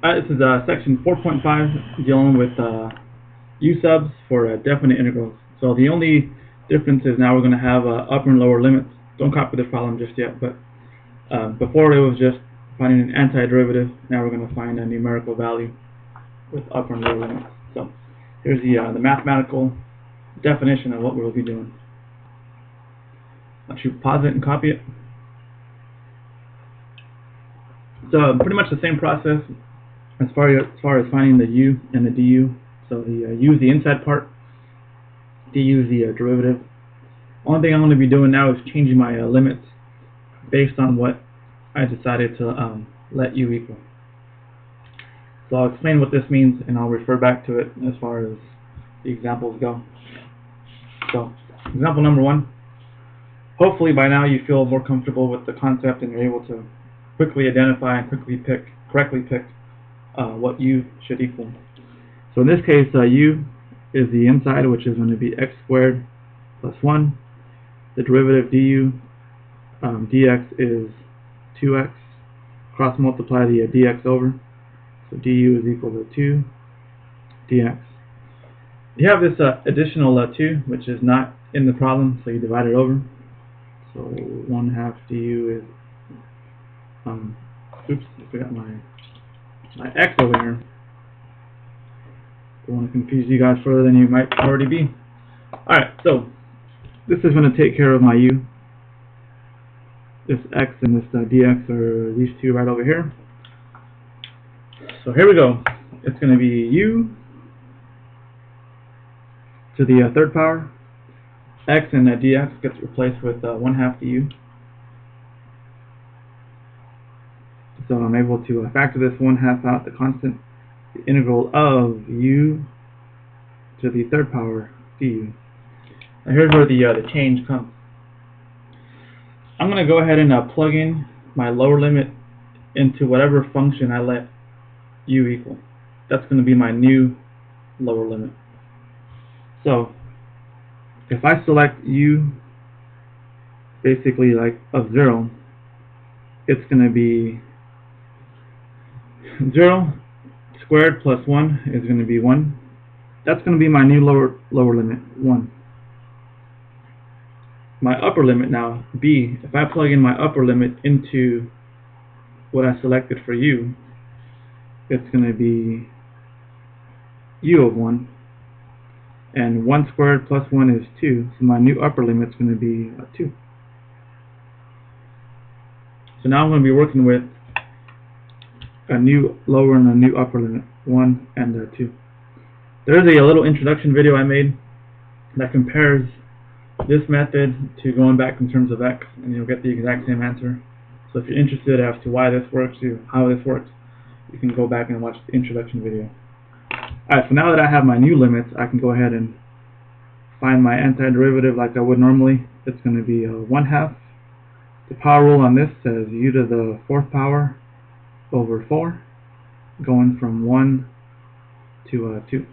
This is section 4.5 dealing with u-subs for definite integrals. So the only difference is now we're going to have upper and lower limits. Don't copy the problem just yet, but before it was just finding an antiderivative. Now we're going to find a numerical value with upper and lower limits. So here's the mathematical definition of what we'll be doing. I'll pause it and copy it. So pretty much the same process as far as finding the u and the du. So the u is the inside part, du is the derivative. Only thing I'm going to be doing now is changing my limits based on what I decided to let u equal. So I'll explain what this means and I'll refer back to it as far as the examples go. So example number 1. Hopefully by now you feel more comfortable with the concept and you're able to quickly identify and correctly pick what u should equal. So in this case, u is the inside, which is going to be x squared plus 1. The derivative du dx is 2x. Cross multiply the dx over. So du is equal to 2 dx. You have this additional 2, which is not in the problem, so you divide it over. So 1/2 du is, oops, I forgot my x over here. Don't want to confuse you guys further than you might already be. Alright, so this is going to take care of my u. This x and this dx are these two right over here. So here we go. It's going to be u to the third power. X and dx gets replaced with 1/2 du. So I'm able to factor this 1/2 out, the constant, the integral of u to the third power du. Now here's where the change comes. I'm going to go ahead and plug in my lower limit into whatever function I let u equal. That's going to be my new lower limit. So if I select u basically like of 0, it's going to be 0 squared plus 1 is going to be 1. That's going to be my new lower limit, 1. My upper limit now, b, if I plug in my upper limit into what I selected for u, it's going to be u of 1. And 1 squared plus 1 is 2, so my new upper limit is going to be 2. So now I'm going to be working with a new lower and a new upper limit, 1 and 2. There is a little introduction video I made that compares this method to going back in terms of x, and you'll get the exact same answer. So if you're interested as to why this works, how this works, you can go back and watch the introduction video. Alright, so now that I have my new limits, I can go ahead and find my antiderivative like I would normally. It's going to be 1/2. The power rule on this says u to the 4th power over 4, going from 1 to 2.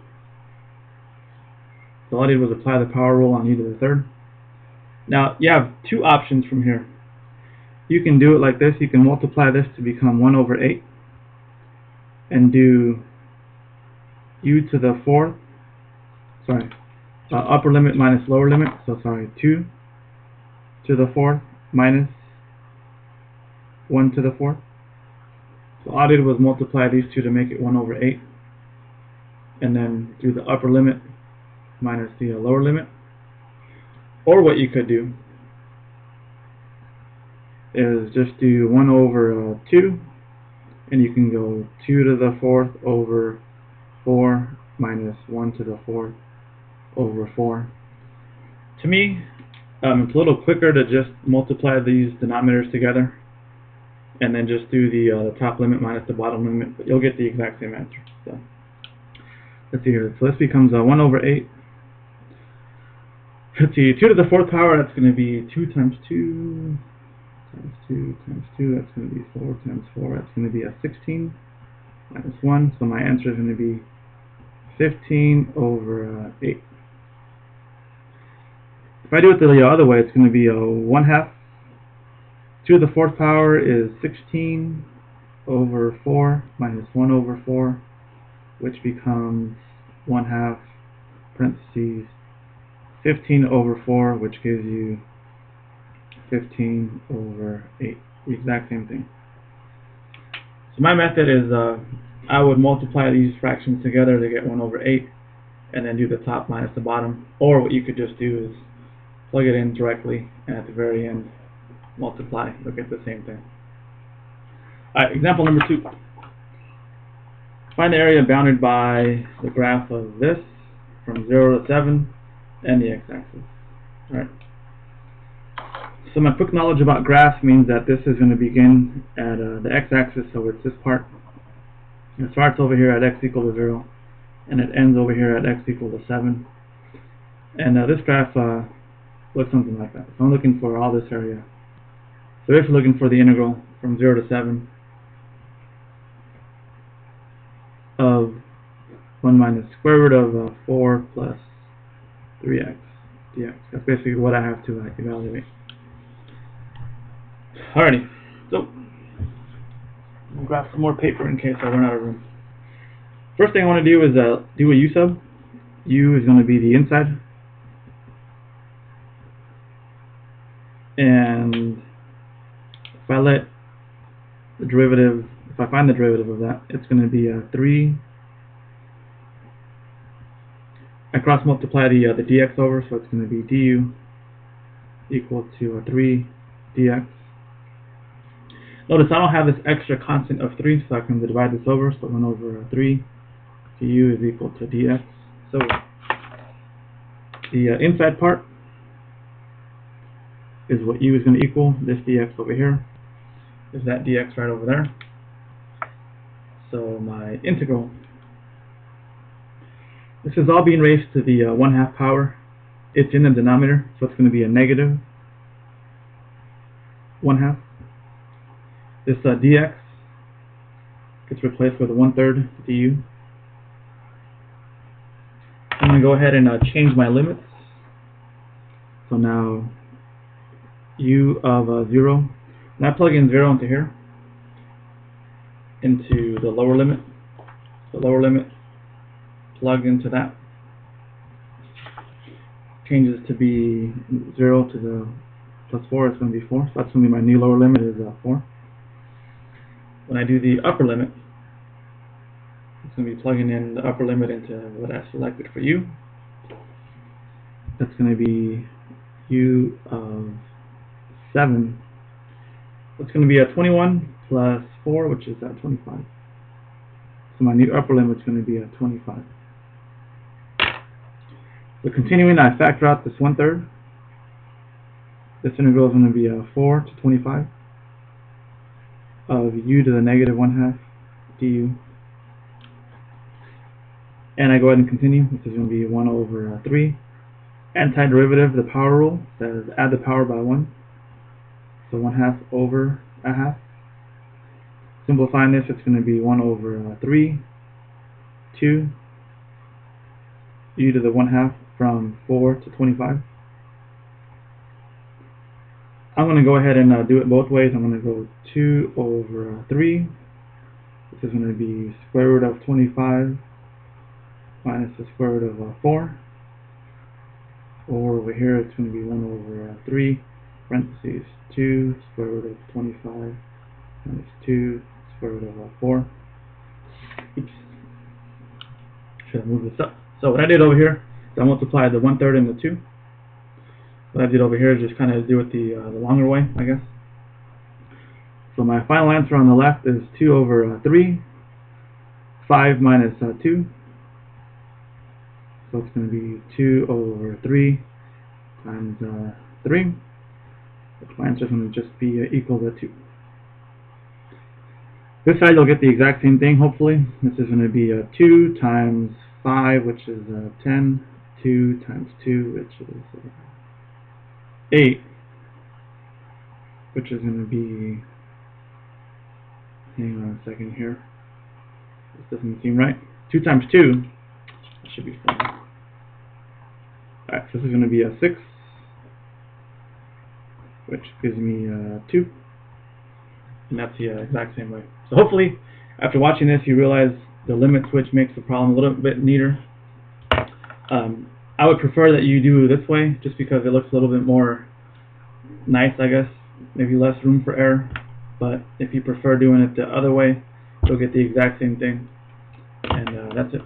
So all I did was apply the power rule on u to the 3rd. Now you have two options from here. You can do it like this. You can multiply this to become 1 over 8 and do u to the 4th, upper limit minus lower limit, so 2 to the 4th minus 1 to the 4th. So all I did was multiply these two to make it 1 over 8, and then do the upper limit minus the lower limit. Or what you could do is just do 1 over 2, and you can go 2 to the 4th over 4 minus 1 to the 4th over 4. To me, it's a little quicker to just multiply these denominators together and then just do the top limit minus the bottom limit, but you'll get the exact same answer. So let's see here. So this becomes 1 over 8. Let's see, 2 to the 4th power, that's going to be 2 times 2 times 2 times 2, that's going to be 4 times 4, that's going to be a 16 minus 1, so my answer is going to be 15 over 8. If I do it the other way, it's going to be a 1/2. 2 to the 4th power is 16 over 4 minus 1 over 4, which becomes 1/2 parentheses 15 over 4, which gives you 15 over 8. The exact same thing. So my method is I would multiply these fractions together to get 1 over 8, and then do the top minus the bottom. Or what you could just do is plug it in directly, and at the very end multiply. You'll get the same thing. Alright, example number 2. Find the area bounded by the graph of this from 0 to 7 and the x-axis. Alright. So my quick knowledge about graphs means that this is going to begin at the x-axis, so it's this part. It starts over here at x equal to 0, and it ends over here at x equal to 7. And this graph looks something like that. So I'm looking for all this area. So if you're looking for the integral from 0 to 7 of 1 minus square root of 4 plus 3x dx. That's basically what I have to evaluate. Alrighty, so I'll grab some more paper in case I run out of room. First thing I want to do is do a u sub. U is going to be the inside, and if I let the derivative, if I find the derivative of that, it's going to be 3. I cross multiply the dx over, so it's going to be du equal to 3 dx. Notice I don't have this extra constant of 3, so I can divide this over, so 1 over 3 du is equal to dx. So the inside part is what u is going to equal. This dx over here is that dx right over there. So my integral, this is all being raised to the 1/2 power. It's in the denominator, so it's going to be a negative 1/2. This dx gets replaced with a 1/3 du. I'm going to go ahead and change my limits. So now u of 0, and I plug in 0 into here, into the lower limit. The lower limit plug into that, changes to be 0 to the plus 4, it's going to be 4. So that's going to be my new lower limit is 4. When I do the upper limit, it's going to be plugging in the upper limit into what I selected for u. That's going to be u of 7. It's going to be a 21 plus 4, which is 25. So my new upper limit is going to be a 25. So continuing, I factor out this 1/3. This integral is going to be 4 to 25 of u to the negative 1/2 du. And I go ahead and continue. This is going to be 1 over 3. Antiderivative, the power rule, says add the power by 1. So 1/2 over 1/2. Simplifying this, it's going to be 1 over 3, 2, u to the 1/2 from 4 to 25. I'm going to go ahead and do it both ways. I'm going to go 2 over 3. This is going to be square root of 25 minus the square root of 4. Or over here, it's going to be 1 over 3, parentheses 2, square root of 25 minus 2, square root of 4. Oops. Should I move this up? So what I did over here is I multiplied the 1/3 and the 2. What I did over here is just kind of do it the longer way, I guess. So my final answer on the left is 2 over 3, 5 minus 2. So it's going to be 2 over 3 times 3. Which my answer is going to just be equal to 2. This side you'll get the exact same thing, hopefully. This is going to be 2 times 5, which is 10. 2 times 2, which is 8, which is going to be, hang on a second here, this doesn't seem right, 2 times 2, that should be 4. Alright, so this is going to be a 6, which gives me 2, and that's the exact same way. So hopefully, after watching this, you realize the limit switch makes the problem a little bit neater. I would prefer that you do this way, just because it looks a little bit more nice, I guess. Maybe less room for error. But if you prefer doing it the other way, you'll get the exact same thing. And that's it.